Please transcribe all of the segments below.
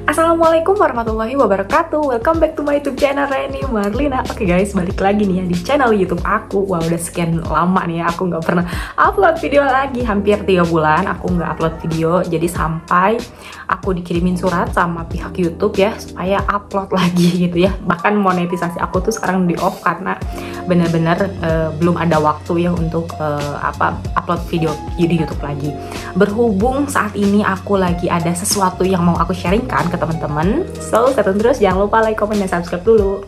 Assalamualaikum warahmatullahi wabarakatuh. Welcome back to my YouTube channel Reni Marlina. Oke guys, balik lagi nih ya di channel YouTube aku. Wah, udah sekian lama nih ya aku nggak pernah upload video lagi. Hampir 3 bulan aku nggak upload video. Jadi sampai aku dikirimin surat sama pihak YouTube ya supaya upload lagi gitu ya. Bahkan monetisasi aku tuh sekarang di off karena bener-bener belum ada waktu ya untuk upload video di YouTube lagi. Berhubung saat ini aku lagi ada sesuatu yang mau aku sharingkan ke teman-teman, so stay tune terus, jangan lupa like, comment, dan subscribe dulu.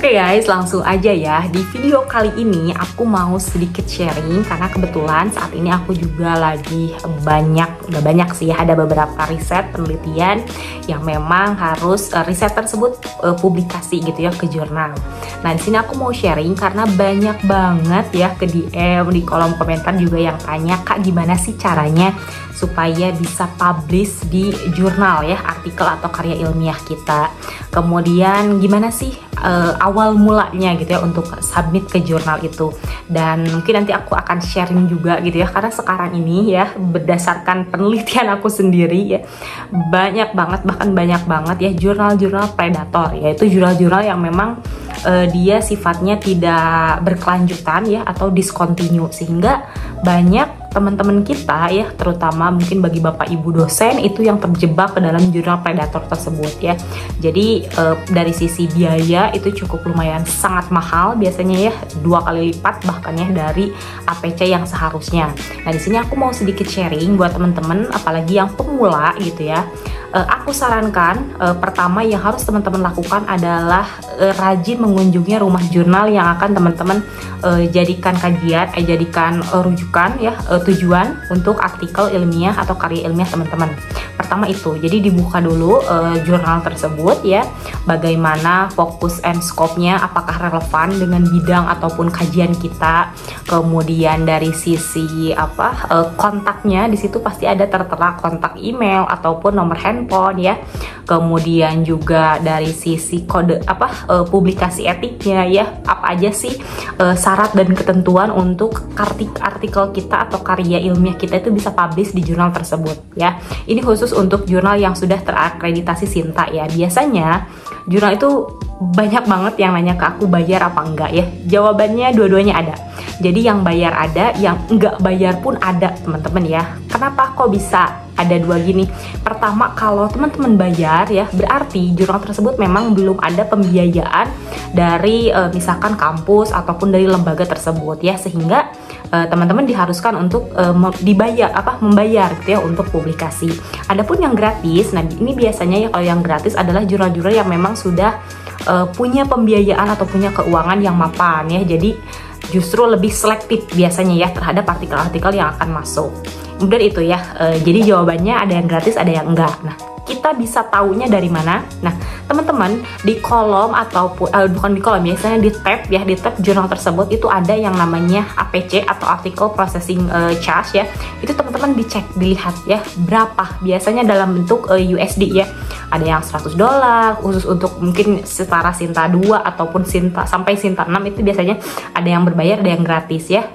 Oke guys, langsung aja ya. Di video kali ini aku mau sedikit sharing karena kebetulan saat ini aku juga lagi udah banyak sih ya, ada beberapa riset penelitian yang memang harus riset tersebut publikasi gitu ya ke jurnal. Nah, di sini aku mau sharing karena banyak banget ya ke DM di kolom komentar juga yang tanya, "Kak, gimana sih caranya supaya bisa publish di jurnal ya, artikel atau karya ilmiah kita? Kemudian gimana sih awal mulanya gitu ya untuk submit ke jurnal itu?" Dan mungkin nanti aku akan sharing juga gitu ya, karena sekarang ini ya berdasarkan penelitian aku sendiri ya banyak banget ya jurnal-jurnal predator, yaitu jurnal-jurnal yang memang dia sifatnya tidak berkelanjutan ya atau discontinue, sehingga banyak teman-teman kita ya, terutama mungkin bagi bapak ibu dosen itu yang terjebak ke dalam jurnal predator tersebut ya. Jadi dari sisi biaya itu cukup lumayan sangat mahal biasanya ya, 2 kali lipat bahkan ya dari APC yang seharusnya. Nah, di sini aku mau sedikit sharing buat teman-teman apalagi yang pemula gitu ya. Aku sarankan pertama yang harus teman-teman lakukan adalah rajin mengunjungi rumah jurnal yang akan teman-teman jadikan kajian, jadikan rujukan ya, tujuan untuk artikel ilmiah atau karya ilmiah teman-teman. Pertama itu, jadi dibuka dulu jurnal tersebut ya, bagaimana fokus and scope-nya, apakah relevan dengan bidang ataupun kajian kita. Kemudian dari sisi kontaknya, di situ pasti ada tertera kontak email ataupun nomor handphone ya. Kemudian juga dari sisi kode publikasi etiknya ya, apa aja sih syarat dan ketentuan untuk artikel kita atau karya ilmiah kita itu bisa publish di jurnal tersebut ya. Ini khusus untuk jurnal yang sudah terakreditasi Sinta ya. Biasanya jurnal itu banyak banget yang nanya ke aku bayar apa enggak ya. Jawabannya dua-duanya ada. Jadi yang bayar ada, yang enggak bayar pun ada teman-teman ya. Kenapa kok bisa ada dua gini? Pertama, kalau teman-teman bayar ya, berarti jurnal tersebut memang belum ada pembiayaan dari misalkan kampus ataupun dari lembaga tersebut ya, sehingga teman-teman diharuskan untuk membayar gitu ya untuk publikasi. Adapun yang gratis, nah ini biasanya ya kalau yang gratis adalah jurnal-jurnal yang memang sudah punya pembiayaan atau punya keuangan yang mapan ya. Jadi justru lebih selektif biasanya ya terhadap artikel-artikel yang akan masuk. Kemudian itu ya, jadi jawabannya ada yang gratis, ada yang enggak. Nah, kita bisa taunya dari mana? Nah, teman-teman di kolom ataupun bukan di kolom, biasanya di tab ya, di tab jurnal tersebut itu ada yang namanya APC atau Article Processing Charge ya. Itu teman-teman dilihat ya berapa. Biasanya dalam bentuk USD ya. Ada yang $100 khusus untuk mungkin setara Sinta 2 ataupun sampai Sinta 6 itu biasanya ada yang berbayar, ada yang gratis ya.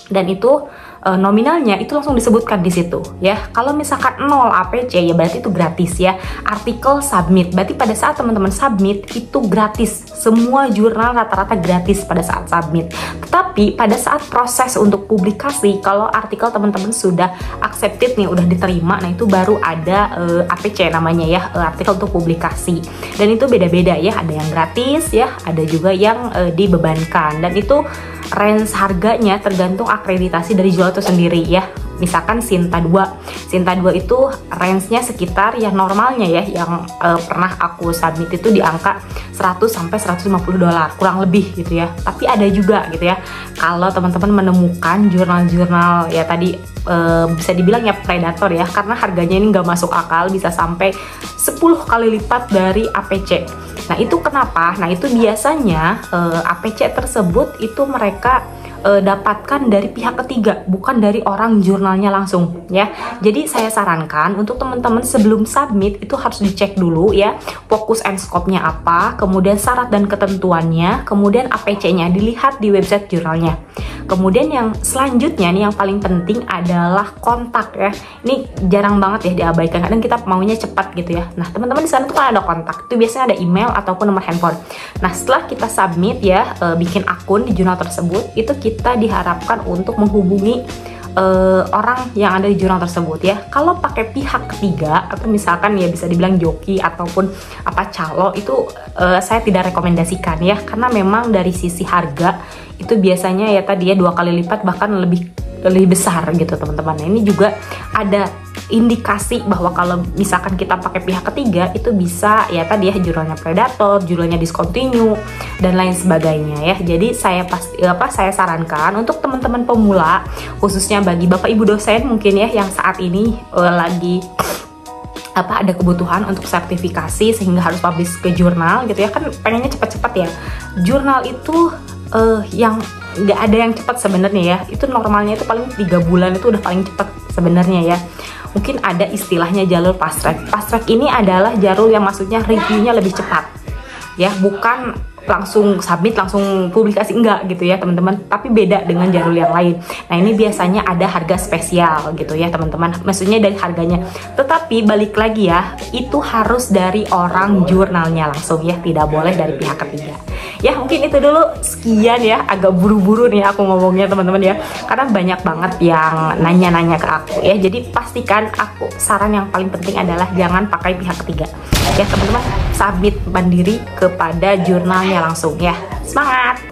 Dan itu nominalnya itu langsung disebutkan di situ ya. Kalau misalkan 0 APC ya berarti itu gratis ya. Artikel submit, berarti pada saat teman-teman submit itu gratis. Semua jurnal rata-rata gratis pada saat submit. Tetapi pada saat proses untuk publikasi, kalau artikel teman-teman sudah accepted nih, udah diterima, nah itu baru ada APC namanya ya, artikel untuk publikasi. Dan itu beda-beda ya, ada yang gratis ya, ada juga yang dibebankan. Dan itu range harganya tergantung akreditasi dari jurnal itu sendiri ya. Misalkan Sinta 2 itu range-nya sekitar ya normalnya ya, yang pernah aku submit itu di angka 100 sampai $150 kurang lebih gitu ya. Tapi ada juga gitu ya, kalau teman-teman menemukan jurnal-jurnal ya tadi bisa dibilang ya predator ya, karena harganya ini nggak masuk akal, bisa sampai 10 kali lipat dari APC. Nah itu kenapa? Nah itu biasanya APC tersebut itu mereka dapatkan dari pihak ketiga, bukan dari orang jurnalnya langsung ya. Jadi saya sarankan untuk teman-teman sebelum submit itu harus dicek dulu ya, fokus and scope-nya apa, kemudian syarat dan ketentuannya, kemudian APC-nya dilihat di website jurnalnya. Kemudian yang selanjutnya nih yang paling penting adalah kontak ya. Ini jarang banget ya diabaikan, kadang kita maunya cepat gitu ya. Nah teman-teman di sana tuh kan ada kontak, itu biasanya ada email ataupun nomor handphone. Nah setelah kita submit ya, bikin akun di jurnal tersebut, itu kita diharapkan untuk menghubungi orang yang ada di jurnal tersebut ya. Kalau pakai pihak ketiga atau misalkan ya bisa dibilang joki ataupun apa calo, itu saya tidak rekomendasikan ya, karena memang dari sisi harga itu biasanya ya tadi ya 2 kali lipat bahkan lebih besar gitu teman-teman. Nah, ini juga ada indikasi bahwa kalau misalkan kita pakai pihak ketiga itu bisa ya tadi ya jurnalnya predator, jurnalnya discontinue dan lain sebagainya ya. Jadi saya sarankan untuk teman-teman pemula, khususnya bagi Bapak Ibu dosen mungkin ya yang saat ini lagi ada kebutuhan untuk sertifikasi sehingga harus publish ke jurnal gitu ya, kan pengennya cepat-cepat ya. Jurnal itu yang nggak ada yang cepat sebenarnya ya, itu normalnya itu paling 3 bulan itu udah paling cepat sebenarnya ya. Mungkin ada istilahnya jalur fast track. Fast track ini adalah jalur yang maksudnya reviewnya lebih cepat ya, bukan langsung submit langsung publikasi, enggak gitu ya teman-teman, tapi beda dengan jalur yang lain. Nah ini biasanya ada harga spesial gitu ya teman-teman, maksudnya dari harganya, tetapi balik lagi ya, itu harus dari orang jurnalnya langsung ya, tidak boleh dari pihak ketiga ya. Mungkin itu dulu, sekian ya, agak buru-buru nih aku ngomongnya teman-teman ya, karena banyak banget yang nanya-nanya ke aku ya. Jadi pastikan, aku saran yang paling penting adalah jangan pakai pihak ketiga ya teman-teman, submit mandiri kepada jurnalnya langsung ya. Semangat!